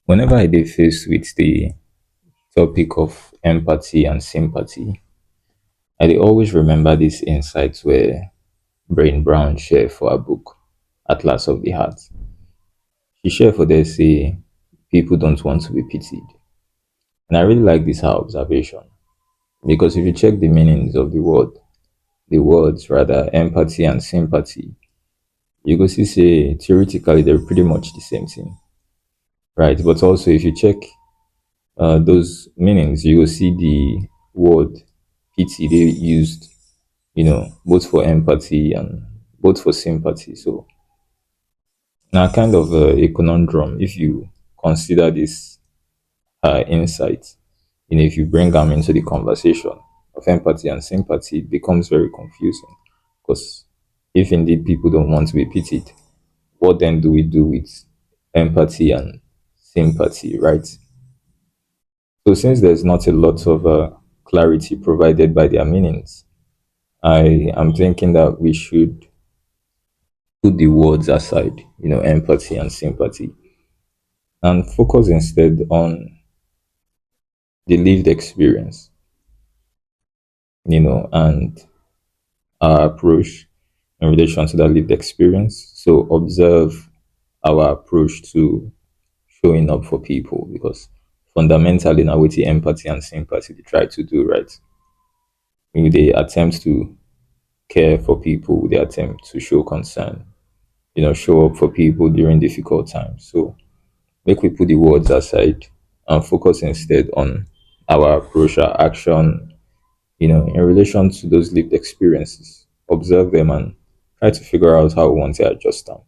Whenever I dey faced with the topic of empathy and sympathy, I dey always remember these insights where Brain Brown share for her book, Atlas of the Heart. She share for there say people don't want to be pitied. And I really like this her observation because if you check the meanings of the words rather empathy and sympathy, you go see say theoretically they're pretty much the same thing, right? But also if you check those meanings, you will see the word pity they used, both for empathy and both for sympathy. So now, kind of a conundrum if you consider this insight. If you bring them into the conversation of empathy and sympathy, it becomes very confusing because if indeed people don't want to be pitied, what then do we do with empathy and sympathy, right? So, since there's not a lot of clarity provided by their meanings, I am thinking that we should put the words aside, empathy and sympathy, and focus instead on the lived experience, and our approach in relation to that lived experience. So, observe our approach to showing up for people because fundamentally, now with the empathy and sympathy, they try to do right. They attempt to care for people, they attempt to show concern, show up for people during difficult times. So make we put the words aside and focus instead on our approach, our action, in relation to those lived experiences. Observe them and try to figure out how we want to adjust them.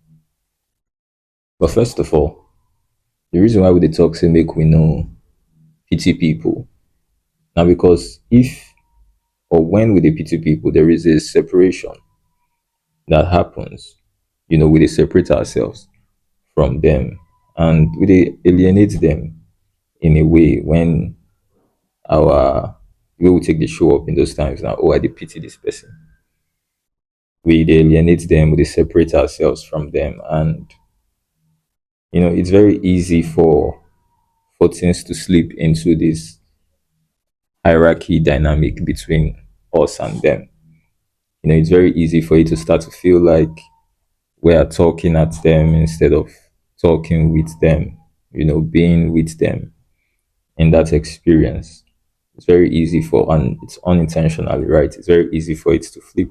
But first of all, the reason why we dey talk say make we know pity people now because if or when we dey pity people, there is a separation that happens. We dey separate ourselves from them and we dey alienate them in a way when our way we take the show up in those times now, oh, I dey pity this person. We dey alienate them, we dey separate ourselves from them. And it's very easy for things to slip into this hierarchy dynamic between us and them. It's very easy for you to start to feel like we are talking at them instead of talking with them, being with them in that experience. It's very easy and it's unintentionally, right? It's very easy for it to flip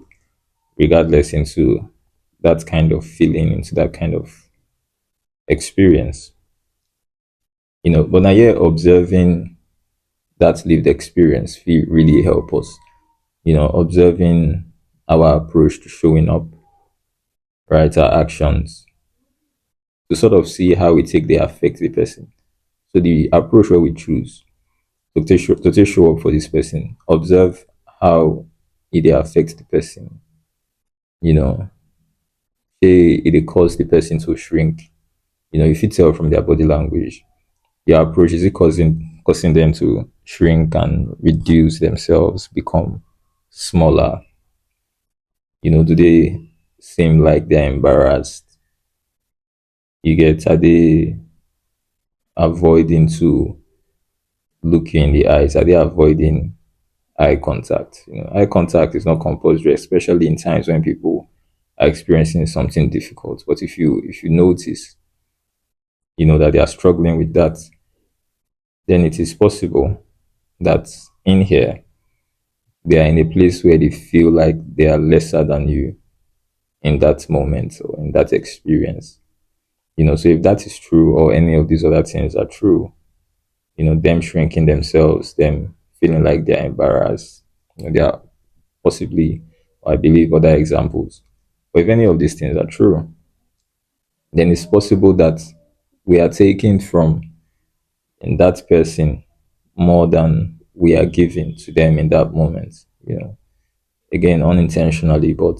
regardless into that kind of feeling, into that kind of experience. But now yeah, observing that lived experience feel really help us. Observing our approach to showing up, right? Our actions to sort of see how we take they affect the person. So the approach where we choose to take show up for this person, observe how it dey affect the person. You know, it dey cause the person to shrink. You fit tell from their body language. Their approach is it causing them to shrink and reduce themselves, become smaller. Do they seem like they're embarrassed? You get are they avoiding to look you in the eyes? Are they avoiding eye contact? Eye contact is not compulsory, especially in times when people are experiencing something difficult. But if you notice, that they are struggling with that, then it is possible that in here they are in a place where they feel like they are lesser than you in that moment or in that experience. So if that is true or any of these other things are true, them shrinking themselves, them feeling like they're embarrassed, there are possibly, I believe, other examples. But if any of these things are true, then it's possible that we are taking from in that person more than we are giving to them in that moment. Again, unintentionally, but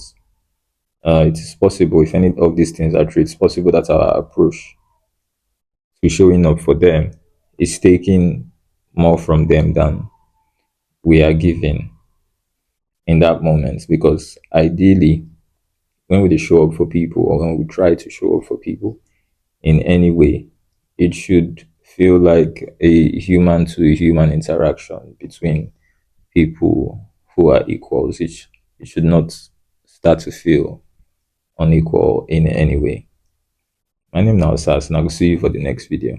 it is possible if any of these things are true, it's possible that our approach to showing up for them is taking more from them than we are giving in that moment. Because ideally, when we dey show up for people or when we try to show up for people in any way, it should feel like a human to human interaction between people who are equals. It should not start to feel unequal in any way. My name now is Sas, and I will see you for the next video.